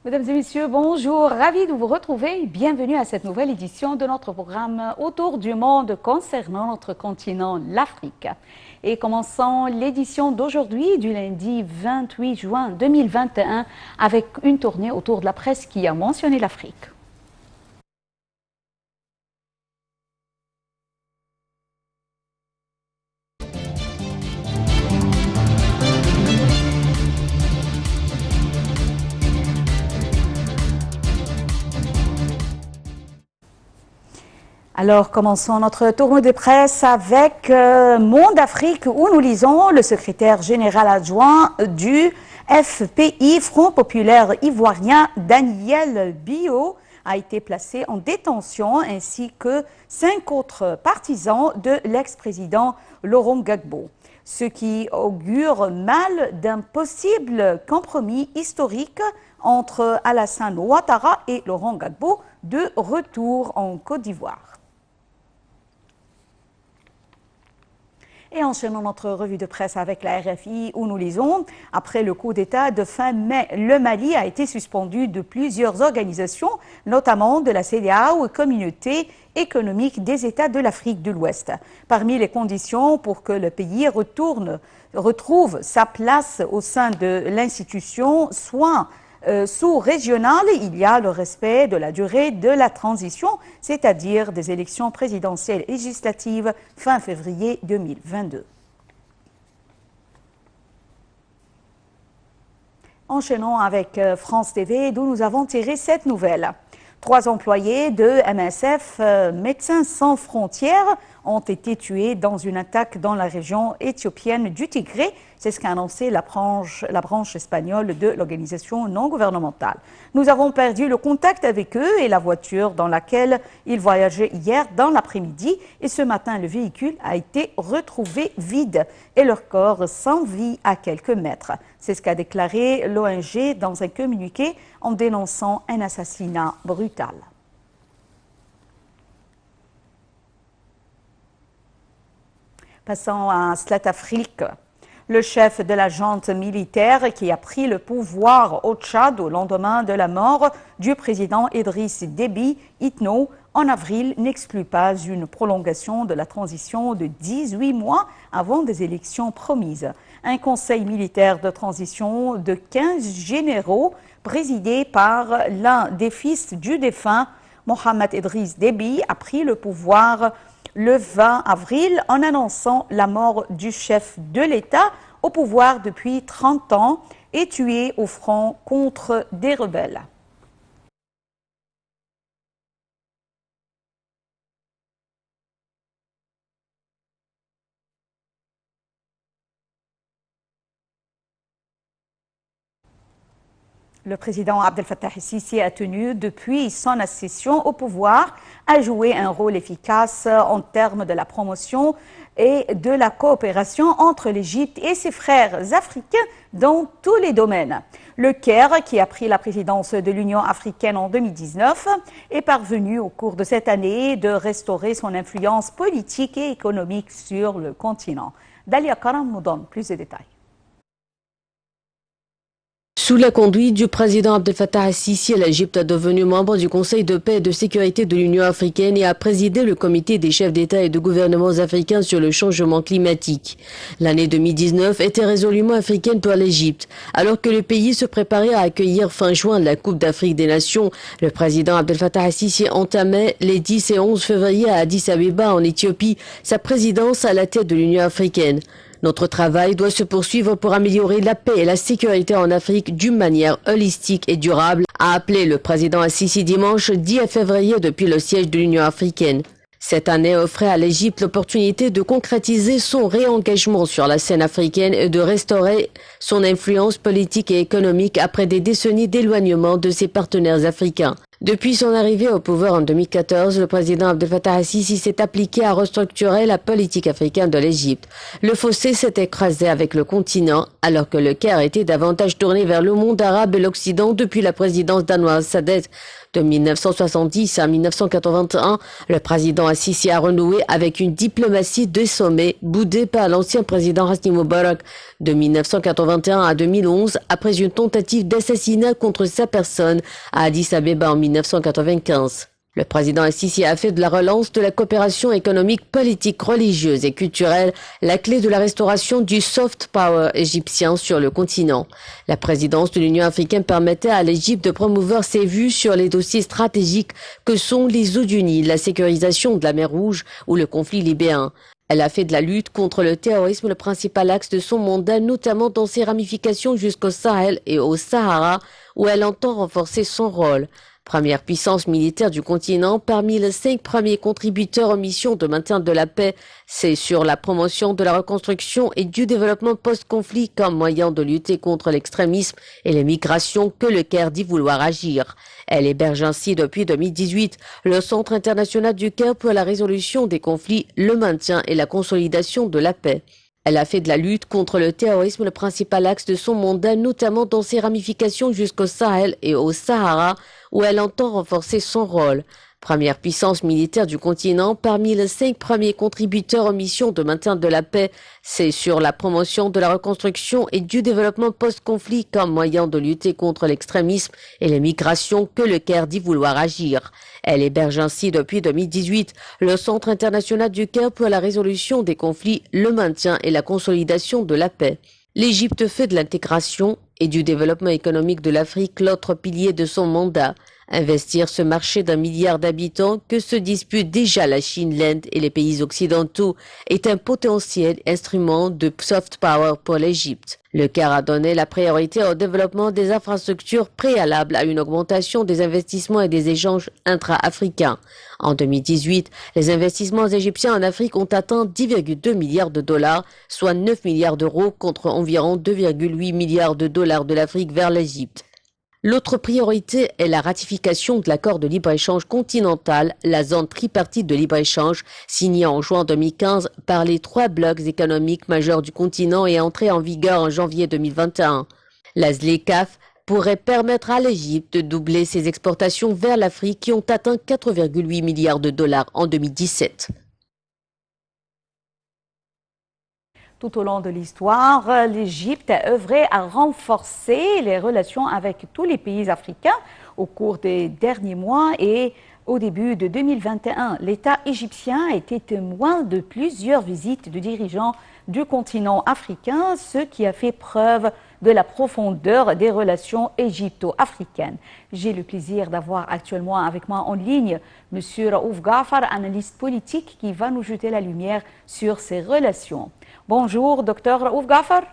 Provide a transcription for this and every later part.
Mesdames et messieurs, bonjour, ravi de vous retrouver. Bienvenue à cette nouvelle édition de notre programme Autour du monde concernant notre continent, l'Afrique. Et commençons l'édition d'aujourd'hui, du lundi 28 juin 2021, avec une tournée autour de la presse qui a mentionné l'Afrique. Alors, commençons notre tournée de presse avec Monde Afrique, où nous lisons le secrétaire général adjoint du FPI, Front Populaire Ivoirien, Daniel Bio, a été placé en détention, ainsi que 5 autres partisans de l'ex-président Laurent Gbagbo, ce qui augure mal d'un possible compromis historique entre Alassane Ouattara et Laurent Gbagbo de retour en Côte d'Ivoire. Et enchaînons notre revue de presse avec la RFI, où nous lisons, après le coup d'État de fin mai, le Mali a été suspendu de plusieurs organisations, notamment de la CEDEAO, Communauté économique des États de l'Afrique de l'Ouest. Parmi les conditions pour que le pays retrouve sa place au sein de l'institution, soit sous-régionale, il y a le respect de la durée de la transition, c'est-à-dire des élections présidentielles législatives fin février 2022. Enchaînons avec France TV, d'où nous avons tiré cette nouvelle. 3 employés de MSF, Médecins sans frontières, ont été tués dans une attaque dans la région éthiopienne du Tigré. C'est ce qu'a annoncé la branche espagnole de l'organisation non gouvernementale. Nous avons perdu le contact avec eux et la voiture dans laquelle ils voyageaient hier dans l'après-midi. Et ce matin, le véhicule a été retrouvé vide et leur corps sans vie à quelques mètres. C'est ce qu'a déclaré l'ONG dans un communiqué en dénonçant un assassinat brutal. Passons à Slat-Afrique. Le chef de la junte militaire qui a pris le pouvoir au Tchad au lendemain de la mort du président Idriss Déby Itno en avril n'exclut pas une prolongation de la transition de 18 mois avant des élections promises. Un conseil militaire de transition de 15 généraux présidé par l'un des fils du défunt Mohamed Idriss Déby a pris le pouvoir le 20 avril en annonçant la mort du chef de l'État au pouvoir depuis 30 ans et tué au front contre des rebelles. Le président Abdel Fattah el-Sisi a tenu, depuis son accession au pouvoir, à jouer un rôle efficace en termes de la promotion et de la coopération entre l'Égypte et ses frères africains dans tous les domaines. Le Caire, qui a pris la présidence de l'Union africaine en 2019, est parvenu au cours de cette année de restaurer son influence politique et économique sur le continent. Dalia Karam nous donne plus de détails. Sous la conduite du président Abdel Fattah el-Sisi, l'Égypte est devenue membre du Conseil de paix et de sécurité de l'Union africaine et a présidé le comité des chefs d'État et de gouvernements africains sur le changement climatique. L'année 2019 était résolument africaine pour l'Égypte. Alors que le pays se préparait à accueillir fin juin la Coupe d'Afrique des Nations, le président Abdel Fattah el-Sisi entamait les 10 et 11 février à Addis Abeba en Éthiopie sa présidence à la tête de l'Union africaine. Notre travail doit se poursuivre pour améliorer la paix et la sécurité en Afrique d'une manière holistique et durable, a appelé le président el-Sisi dimanche 10 février depuis le siège de l'Union africaine. Cette année offrait à l'Égypte l'opportunité de concrétiser son réengagement sur la scène africaine et de restaurer son influence politique et économique après des décennies d'éloignement de ses partenaires africains. Depuis son arrivée au pouvoir en 2014, le président Abdel Fattah al-Sisi s'est appliqué à restructurer la politique africaine de l'Égypte. Le fossé s'est écrasé avec le continent, alors que le Caire était davantage tourné vers le monde arabe et l'Occident depuis la présidence d'Anwar Sadat. De 1970 à 1981, le président al-Sisi a renoué avec une diplomatie de sommet boudée par l'ancien président Hosni Moubarak. De 1981 à 2011, après une tentative d'assassinat contre sa personne à Addis Abeba en 1995. Le président al-Sisi a fait de la relance de la coopération économique, politique, religieuse et culturelle la clé de la restauration du soft power égyptien sur le continent. La présidence de l'Union africaine permettait à l'Égypte de promouvoir ses vues sur les dossiers stratégiques que sont les eaux du Nil, la sécurisation de la mer Rouge ou le conflit libyen. Elle a fait de la lutte contre le terrorisme le principal axe de son mandat, notamment dans ses ramifications jusqu'au Sahel et au Sahara, où elle entend renforcer son rôle. Première puissance militaire du continent, parmi les 5 premiers contributeurs aux missions de maintien de la paix, c'est sur la promotion de la reconstruction et du développement post-conflit comme moyen de lutter contre l'extrémisme et les migrations que le Caire dit vouloir agir. Elle héberge ainsi depuis 2018 le Centre international du Caire pour la résolution des conflits, le maintien et la consolidation de la paix. Elle a fait de la lutte contre le terrorisme le principal axe de son mandat, notamment dans ses ramifications jusqu'au Sahel et au Sahara, où elle entend renforcer son rôle. Première puissance militaire du continent, parmi les 5 premiers contributeurs aux missions de maintien de la paix, c'est sur la promotion de la reconstruction et du développement post-conflit comme moyen de lutter contre l'extrémisme et les migrations que le Caire dit vouloir agir. Elle héberge ainsi depuis 2018 le Centre international du Caire pour la résolution des conflits, le maintien et la consolidation de la paix. L'Égypte fait de l'intégration et du développement économique de l'Afrique l'autre pilier de son mandat. Investir ce marché d'1 milliard d'habitants que se disputent déjà la Chine, l'Inde et les pays occidentaux est un potentiel instrument de soft power pour l'Égypte. Le Caire a donné la priorité au développement des infrastructures préalables à une augmentation des investissements et des échanges intra-africains. En 2018, les investissements égyptiens en Afrique ont atteint 10,2 milliards de dollars, soit 9 milliards d'euros contre environ 2,8 milliards de dollars de l'Afrique vers l'Égypte. L'autre priorité est la ratification de l'accord de libre-échange continental, la zone tripartite de libre-échange, signé en juin 2015 par les 3 blocs économiques majeurs du continent et entré en vigueur en janvier 2021. La ZLECAf pourrait permettre à l'Égypte de doubler ses exportations vers l'Afrique qui ont atteint 4,8 milliards de dollars en 2017. Tout au long de l'histoire, l'Égypte a œuvré à renforcer les relations avec tous les pays africains au cours des derniers mois et au début de 2021. L'État égyptien a été témoin de plusieurs visites de dirigeants du continent africain, ce qui a fait preuve de la profondeur des relations égypto-africaines. J'ai le plaisir d'avoir actuellement avec moi en ligne M. Raouf Ghafar, analyste politique, qui va nous jeter la lumière sur ces relations. Bonjour, Dr Raouf Ghafar.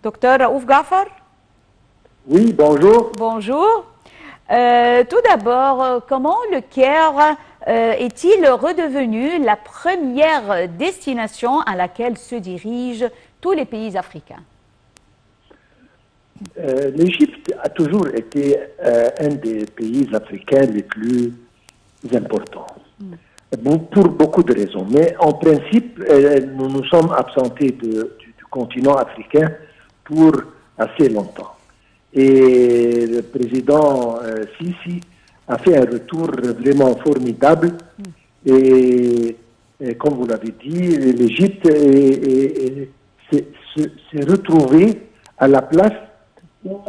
Dr Raouf Ghafar. Oui, bonjour. Bonjour. Tout d'abord, comment le Caire est-il redevenu la première destination à laquelle se dirigent tous les pays africains? L'Égypte a toujours été un des pays africains les plus importants, pour beaucoup de raisons. Mais en principe, nous nous sommes absentés du continent africain pour assez longtemps. Et le président Sisi a fait un retour vraiment formidable. Et comme vous l'avez dit, l'Égypte s'est retrouvée à la place où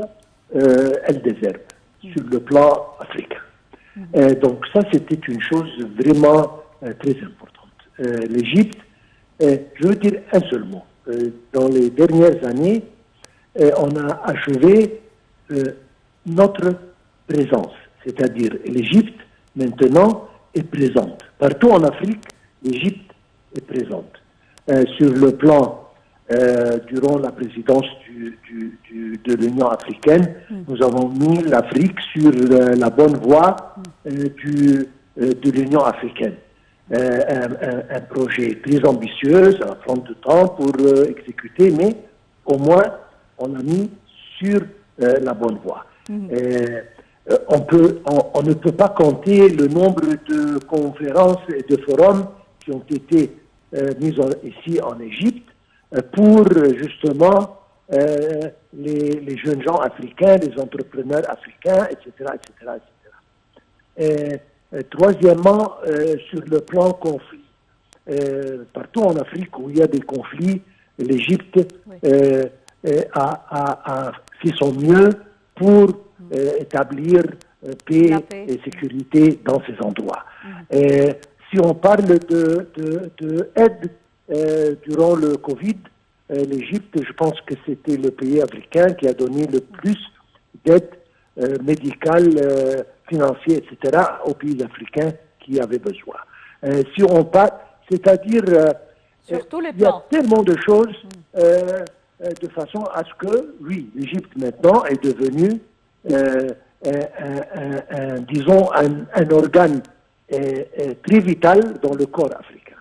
elle déserve sur le plan africain. Donc ça, c'était une chose vraiment très importante. L'Égypte, je veux dire un seul mot. Dans les dernières années, on a achevé notre présence, c'est-à-dire l'Égypte maintenant est présente. Partout en Afrique, l'Égypte est présente. Sur le plan, durant la présidence de l'Union africaine, nous avons mis l'Afrique sur la bonne voie du de l'Union africaine. Un projet très ambitieux, ça va prendre du temps pour exécuter, mais au moins on a mis sur la bonne voie. On ne peut pas compter le nombre de conférences et de forums qui ont été mis ici en Égypte pour justement les jeunes gens africains, les entrepreneurs africains, etc., etc., etc. Troisièmement, sur le plan conflit, partout en Afrique où il y a des conflits, l'Égypte a fait son mieux pour établir paix et sécurité dans ces endroits. Si on parle de aide durant le Covid, l'Égypte, je pense que c'était le pays africain qui a donné le plus d'aide médicale, financière, etc., aux pays africains qui avaient besoin. Si on parle, c'est-à-dire, il y a tellement de choses de façon à ce que, oui, l'Égypte maintenant est devenue, disons, un organe très vital dans le corps africain.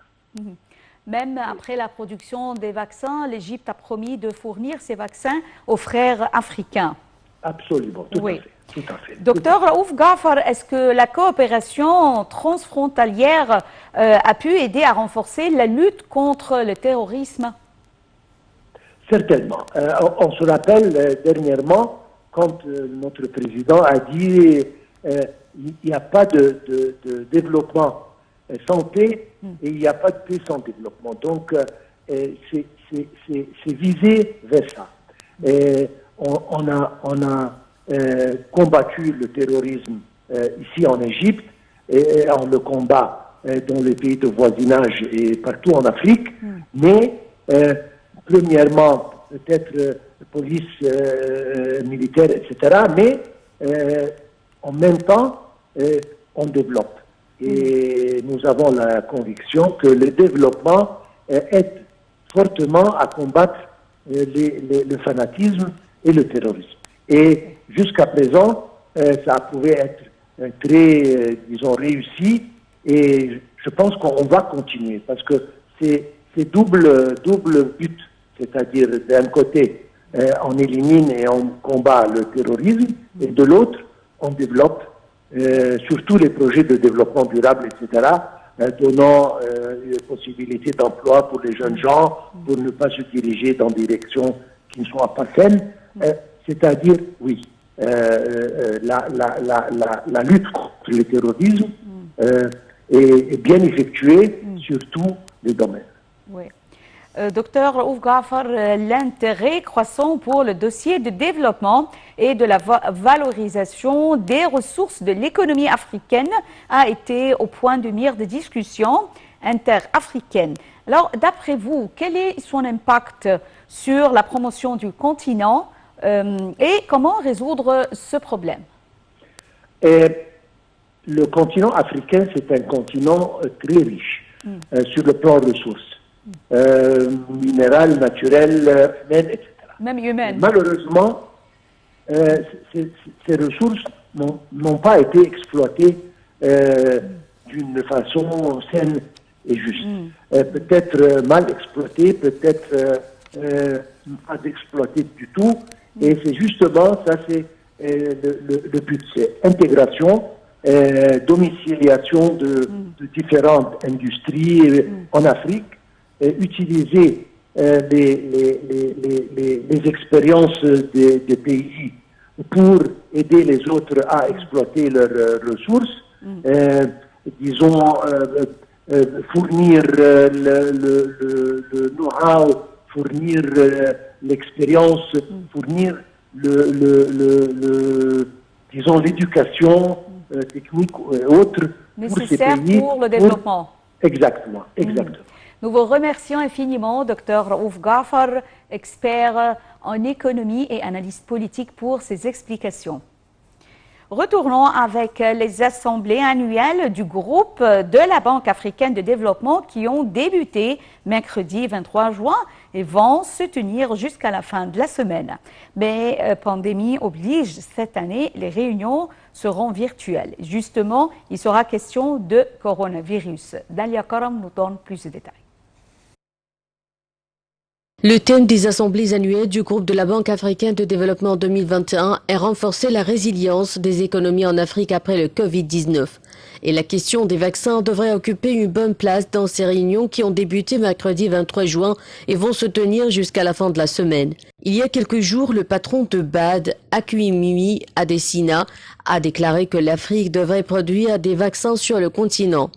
Même après la production des vaccins, l'Égypte a promis de fournir ces vaccins aux frères africains. Absolument, tout à fait. Tout à fait. Docteur Raouf Ghafar, est-ce que la coopération transfrontalière a pu aider à renforcer la lutte contre le terrorisme? Certainement. On se rappelle dernièrement, quand notre président a dit il n'y a pas de développement sans paix et il n'y a pas de paix sans développement. Donc, c'est visé vers ça. On a combattu le terrorisme ici en Égypte et on le combat dans les pays de voisinage et partout en Afrique. Mais, premièrement, peut-être police militaire, etc. Mais en même temps, on développe. Et nous avons la conviction que le développement aide fortement à combattre le fanatisme et le terrorisme. Et jusqu'à présent, ça pouvait être très, disons, réussi. Et je pense qu'on va continuer parce que c'est double but. C'est-à-dire, d'un côté, on élimine et on combat le terrorisme, et de l'autre, on développe surtout les projets de développement durable, etc., donnant une possibilité d'emploi pour les jeunes gens, pour ne pas se diriger dans des directions qui ne sont pas saines. C'est-à-dire, oui, la lutte contre le terrorisme est bien effectuée sur tous les domaines. Oui. Docteur Raouf Ghafar, l'intérêt croissant pour le dossier de développement et de la valorisation des ressources de l'économie africaine a été au point de mire de discussion interafricaine. Alors, d'après vous, quel est son impact sur la promotion du continent et comment résoudre ce problème? Le continent africain, c'est un continent très riche sur le plan ressources. Minérales, naturelles, humaines, etc. Même humaines. Malheureusement, ces ressources n'ont pas été exploitées d'une façon saine et juste. Peut-être mal exploitées, peut-être pas exploitées du tout. Et c'est justement, ça c'est le but, c'est intégration, domiciliation de différentes industries en Afrique, utiliser les expériences des pays pour aider les autres à exploiter leurs ressources, disons, fournir le know-how, fournir l'expérience, fournir disons, l'éducation technique et autres pour ces pays. Pour le développement. Exactement, exactement. Nous vous remercions infiniment, Dr Raouf Ghafar, expert en économie et analyste politique, pour ces explications. Retournons avec les assemblées annuelles du groupe de la Banque africaine de développement qui ont débuté mercredi 23 juin et vont se tenir jusqu'à la fin de la semaine. Mais pandémie oblige, cette année, les réunions seront virtuelles. Justement, il sera question de coronavirus. Dalia Karam nous donne plus de détails. Le thème des assemblées annuelles du groupe de la Banque africaine de développement 2021 est renforcer la résilience des économies en Afrique après le Covid-19. Et la question des vaccins devrait occuper une bonne place dans ces réunions qui ont débuté mercredi 23 juin et vont se tenir jusqu'à la fin de la semaine. Il y a quelques jours, le patron de BAD, Akwemi Adesina, a déclaré que l'Afrique devrait produire des vaccins sur le continent.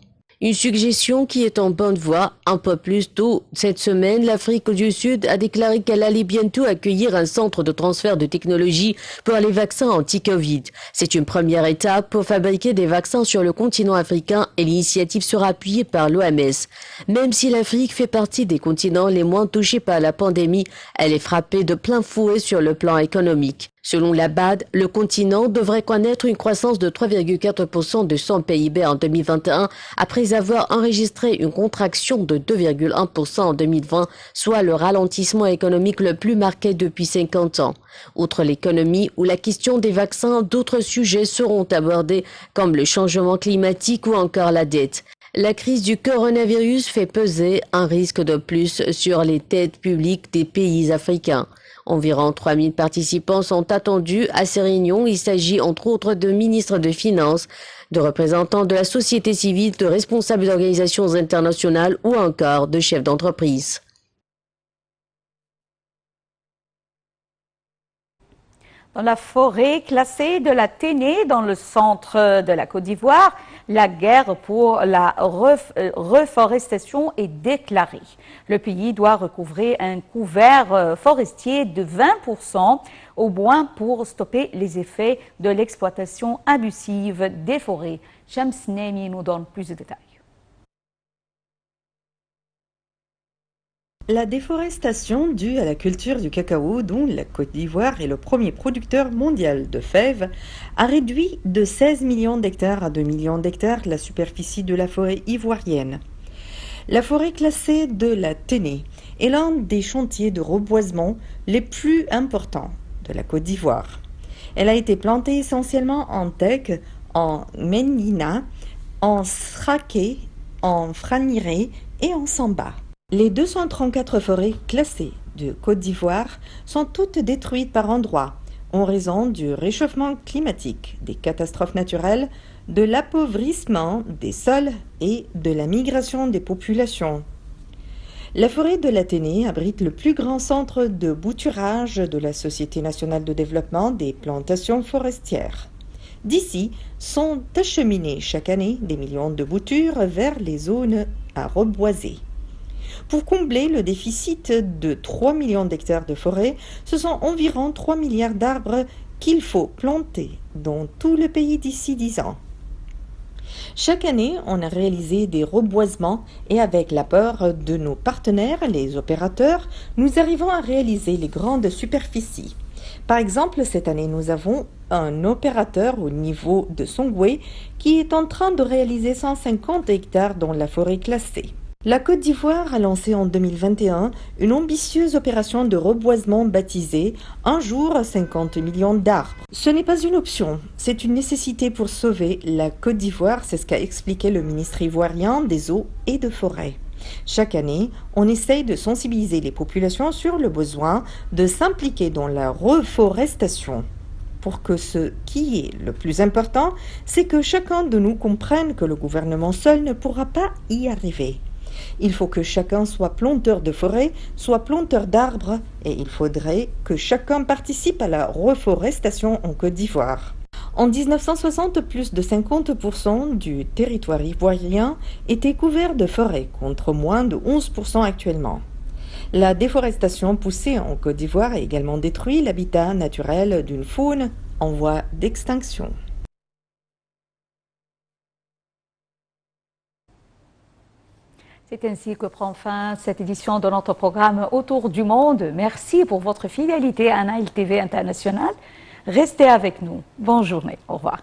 Une suggestion qui est en bonne voie. Un peu plus tôt cette semaine, l'Afrique du Sud a déclaré qu'elle allait bientôt accueillir un centre de transfert de technologie pour les vaccins anti-Covid. C'est une première étape pour fabriquer des vaccins sur le continent africain et l'initiative sera appuyée par l'OMS. Même si l'Afrique fait partie des continents les moins touchés par la pandémie, elle est frappée de plein fouet sur le plan économique. Selon la BAD, le continent devrait connaître une croissance de 3,4% de son PIB en 2021 après avoir enregistré une contraction de 2,1% en 2020, soit le ralentissement économique le plus marqué depuis 50 ans. Outre l'économie ou la question des vaccins, d'autres sujets seront abordés comme le changement climatique ou encore la dette. La crise du coronavirus fait peser un risque de plus sur les dettes publiques des pays africains. Environ 3000 participants sont attendus à ces réunions. Il s'agit entre autres de ministres de Finances, de représentants de la société civile, de responsables d'organisations internationales ou encore de chefs d'entreprise. Dans la forêt classée de la Ténée, dans le centre de la Côte d'Ivoire, la guerre pour la reforestation est déclarée. Le pays doit recouvrer un couvert forestier de 20% au moins pour stopper les effets de l'exploitation abusive des forêts. Shams Nemi nous donne plus de détails. La déforestation due à la culture du cacao, dont la Côte d'Ivoire est le premier producteur mondial de fèves, a réduit de 16 millions d'hectares à 2 millions d'hectares la superficie de la forêt ivoirienne. La forêt classée de la Ténée est l'un des chantiers de reboisement les plus importants de la Côte d'Ivoire. Elle a été plantée essentiellement en teck, en ménina, en sraké, en franiré et en samba. Les 234 forêts classées de Côte d'Ivoire sont toutes détruites par endroits en raison du réchauffement climatique, des catastrophes naturelles, de l'appauvrissement des sols et de la migration des populations. La forêt de la Ténée abrite le plus grand centre de bouturage de la Société nationale de développement des plantations forestières. D'ici sont acheminés chaque année des millions de boutures vers les zones à reboiser. Pour combler le déficit de 3 millions d'hectares de forêt, ce sont environ 3 milliards d'arbres qu'il faut planter dans tout le pays d'ici 10 ans. Chaque année, on a réalisé des reboisements et avec l'apport de nos partenaires, les opérateurs, nous arrivons à réaliser les grandes superficies. Par exemple, cette année, nous avons un opérateur au niveau de Songwe qui est en train de réaliser 150 hectares dans la forêt classée. La Côte d'Ivoire a lancé en 2021 une ambitieuse opération de reboisement baptisée « Un jour, 50 millions d'arbres ». Ce n'est pas une option, c'est une nécessité pour sauver la Côte d'Ivoire, c'est ce qu'a expliqué le ministre ivoirien des eaux et de forêts. Chaque année, on essaye de sensibiliser les populations sur le besoin de s'impliquer dans la reforestation. Pour que ce qui est le plus important, c'est que chacun de nous comprenne que le gouvernement seul ne pourra pas y arriver. Il faut que chacun soit planteur de forêt, soit planteur d'arbres, et il faudrait que chacun participe à la reforestation en Côte d'Ivoire. En 1960, plus de 50% du territoire ivoirien était couvert de forêt, contre moins de 11% actuellement. La déforestation poussée en Côte d'Ivoire a également détruit l'habitat naturel d'une faune en voie d'extinction. C'est ainsi que prend fin cette édition de notre programme Autour du monde. Merci pour votre fidélité à Nile TV International. Restez avec nous. Bonne journée. Au revoir.